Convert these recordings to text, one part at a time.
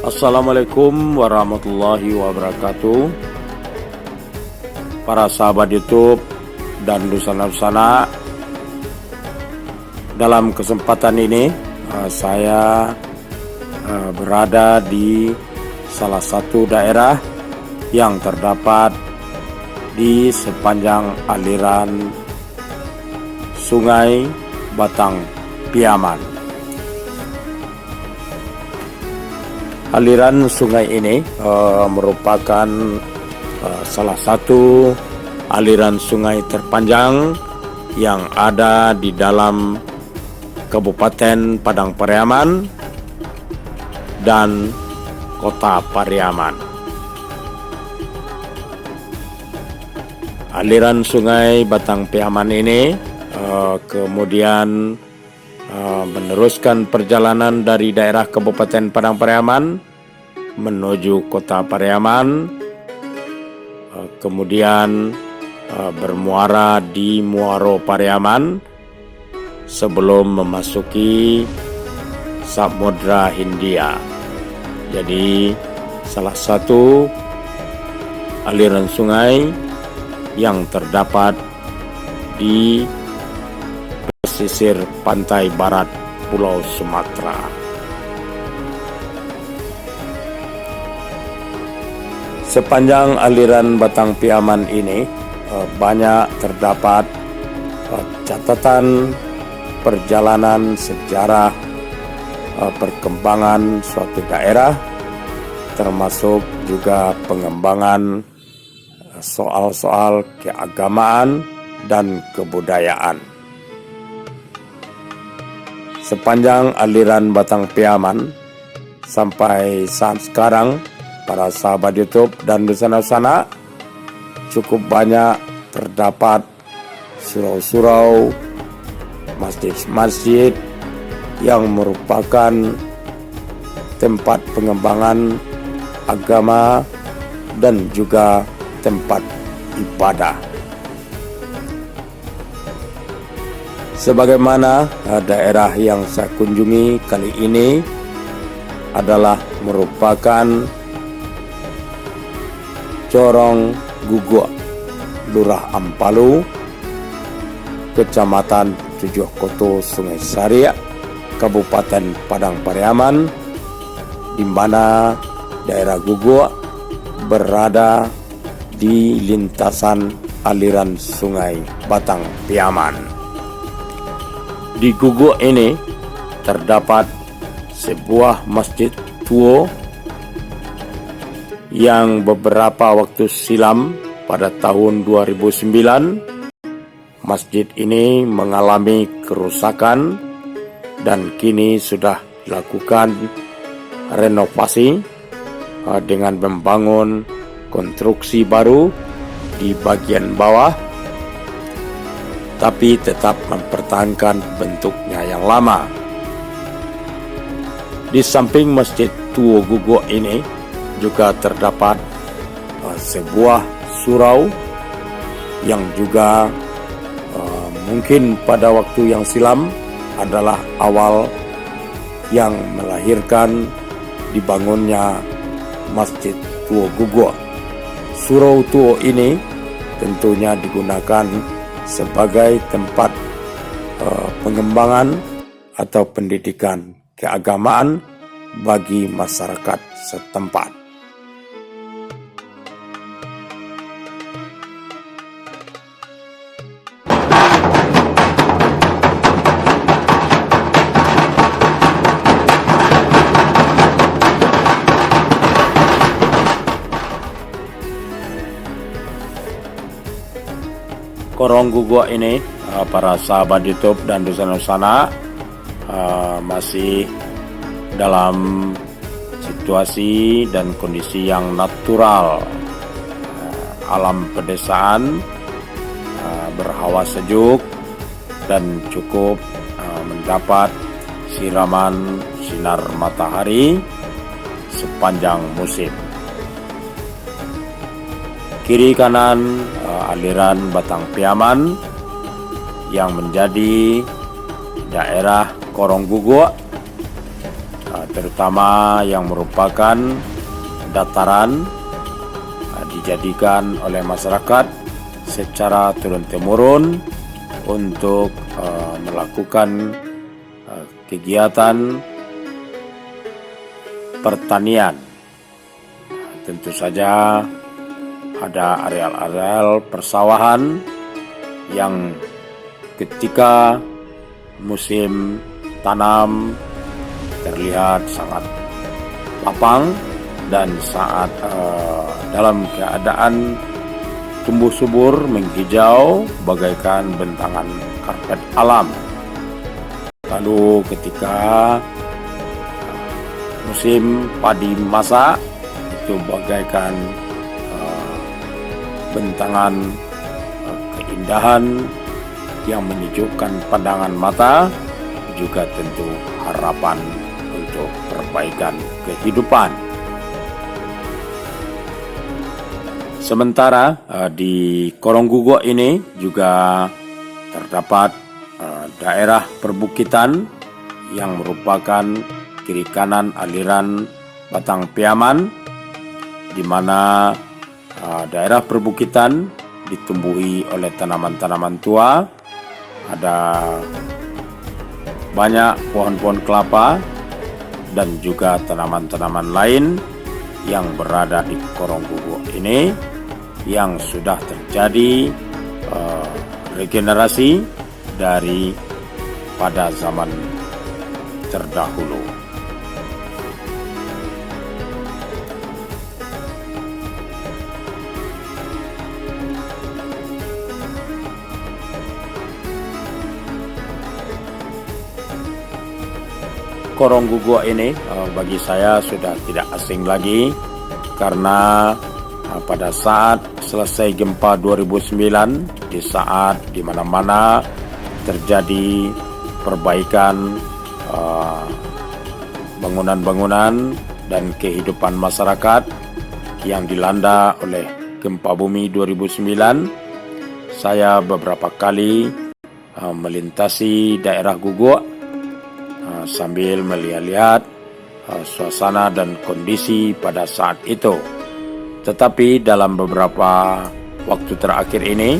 Assalamualaikum warahmatullahi wabarakatuh. Para sahabat YouTube dan Dusana-Dusana, dalam kesempatan ini saya berada di salah satu daerah yang terdapat di sepanjang aliran Sungai Batang Piaman. Aliran sungai ini merupakan salah satu aliran sungai terpanjang yang ada di dalam Kabupaten Padang Pariaman dan Kota Pariaman. Aliran sungai Batang Piaman ini kemudian meneruskan perjalanan dari daerah Kabupaten Padang Pariaman menuju Kota Pariaman, kemudian bermuara di Muaro Pariaman sebelum memasuki Samudra Hindia. Jadi salah satu aliran sungai yang terdapat di pesisir pantai barat Pulau Sumatera. Sepanjang aliran Batang Piaman ini banyak terdapat catatan perjalanan sejarah perkembangan suatu daerah, termasuk juga pengembangan soal-soal keagamaan dan kebudayaan. Sepanjang aliran Batang Piaman sampai saat sekarang, para sahabat YouTube dan Dusana-Dusana, cukup banyak terdapat surau-surau, masjid-masjid yang merupakan tempat pengembangan agama dan juga tempat ibadah. Sebagaimana daerah yang saya kunjungi kali ini adalah merupakan Corong Guguk, Lurah Ampalu, Kecamatan Tujuh Koto Sungai Saria, Kabupaten Padang Pariaman, di mana daerah Guguk berada di lintasan aliran Sungai Batang Piaman. Di Guguk ini terdapat sebuah masjid tua yang beberapa waktu silam pada tahun 2009 masjid ini mengalami kerusakan dan kini sudah dilakukan renovasi dengan membangun konstruksi baru di bagian bawah, tapi tetap mempertahankan bentuknya yang lama. Di samping masjid tua Guguk ini juga terdapat sebuah surau yang juga mungkin pada waktu yang silam adalah awal yang melahirkan dibangunnya masjid tua Guguk. Surau tua ini tentunya digunakan sebagai tempat pengembangan atau pendidikan keagamaan bagi masyarakat setempat. Corong Guguk ini, para sahabat YouTube dan Dusana-Dusana, masih dalam situasi dan kondisi yang natural. Alam pedesaan berhawa sejuk dan cukup mendapat siraman sinar matahari sepanjang musim. Kiri kanan aliran Batang Piaman yang menjadi daerah Corong Guguk terutama yang merupakan dataran dijadikan oleh masyarakat secara turun-temurun untuk melakukan kegiatan pertanian. Tentu saja ada areal-areal persawahan yang ketika musim tanam terlihat sangat lapang dan saat dalam keadaan tumbuh subur menghijau bagaikan bentangan karpet alam. Lalu ketika musim padi masak itu bagaikan bentangan keindahan yang menyejukkan pandangan mata, juga tentu harapan untuk perbaikan kehidupan. Sementara di Korong Guguk ini juga terdapat daerah perbukitan yang merupakan kiri kanan aliran Batang Piaman, di mana daerah perbukitan ditumbuhi oleh tanaman-tanaman tua. Ada banyak pohon-pohon kelapa dan juga tanaman-tanaman lain yang berada di Korong Guguk ini yang sudah terjadi regenerasi dari pada zaman terdahulu. Korong Guguk ini bagi saya sudah tidak asing lagi, karena pada saat selesai gempa 2009, di saat di mana-mana terjadi perbaikan bangunan-bangunan dan kehidupan masyarakat yang dilanda oleh gempa bumi 2009, saya beberapa kali melintasi daerah Guguk sambil melihat-lihat suasana dan kondisi pada saat itu. Tetapi dalam beberapa waktu terakhir ini,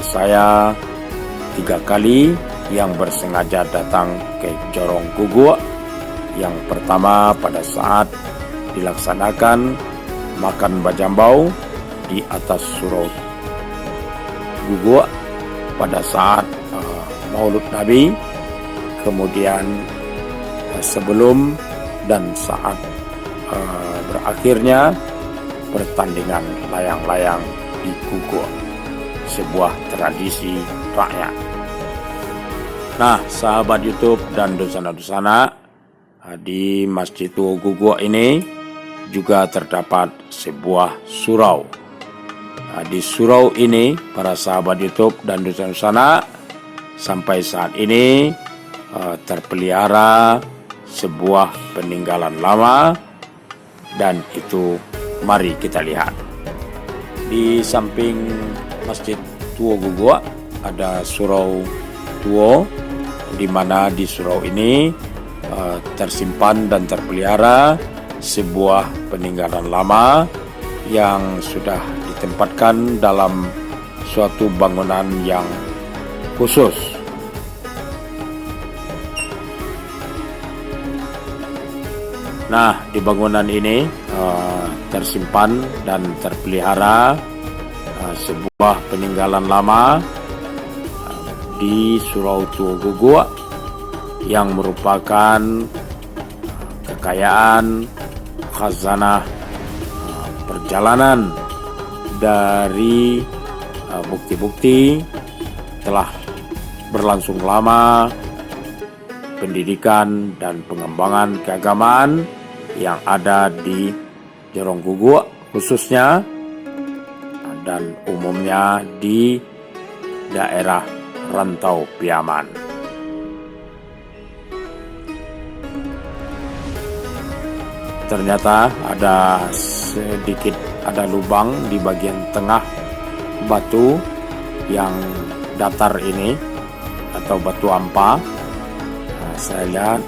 saya 3 kali yang bersengaja datang ke Jorong Guguk. Yang pertama pada saat dilaksanakan makan bajambau di atas surau Guguk pada saat Maulud Nabi. Kemudian sebelum dan saat berakhirnya pertandingan layang-layang di Guguk, sebuah tradisi rakyat. Nah, sahabat YouTube dan dosana-dosana, di Masjid Tuo Guguk ini juga terdapat sebuah surau. Di surau ini, para sahabat YouTube dan dosana-dosana, sampai saat ini terpelihara sebuah peninggalan lama, dan itu mari kita lihat. Di samping Masjid Tuo Guguk ada surau Tuo, di mana di surau ini tersimpan dan terpelihara sebuah peninggalan lama yang sudah ditempatkan dalam suatu bangunan yang khusus. Nah, di bangunan ini tersimpan dan terpelihara sebuah peninggalan lama di Surau Tuo Guguk yang merupakan kekayaan khazanah perjalanan dari bukti-bukti telah berlangsung lama pendidikan dan pengembangan keagamaan yang ada di Jorong Guguk khususnya, dan umumnya di daerah Rantau Piaman. Ternyata ada lubang di bagian tengah batu yang datar ini atau batu ampa. Saya lihat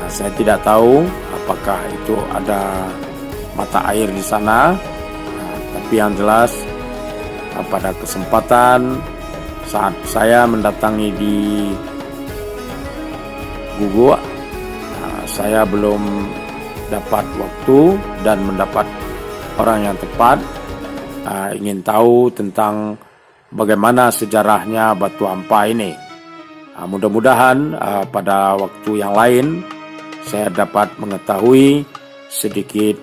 Saya tidak tahu apakah itu ada mata air di sana, tapi yang jelas pada kesempatan saat saya mendatangi di Guguk, saya belum dapat waktu dan mendapat orang yang tepat ingin tahu tentang bagaimana sejarahnya Batu Ampah ini. Mudah-mudahan pada waktu yang lain saya dapat mengetahui sedikit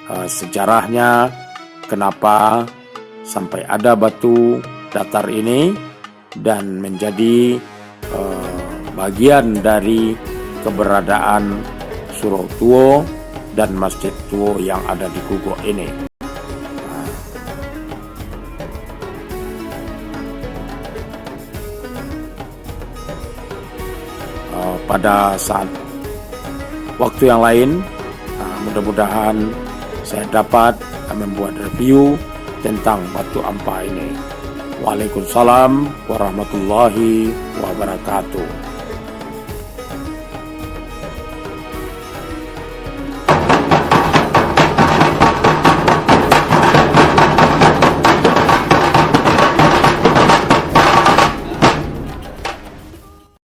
sejarahnya, kenapa sampai ada batu datar ini dan menjadi bagian dari keberadaan Surau Tuo dan Masjid Tuo yang ada di Guguk ini. Pada saat waktu yang lain, mudah-mudahan saya dapat membuat review tentang Batu Ampah ini. Waalaikumsalam warahmatullahi wabarakatuh.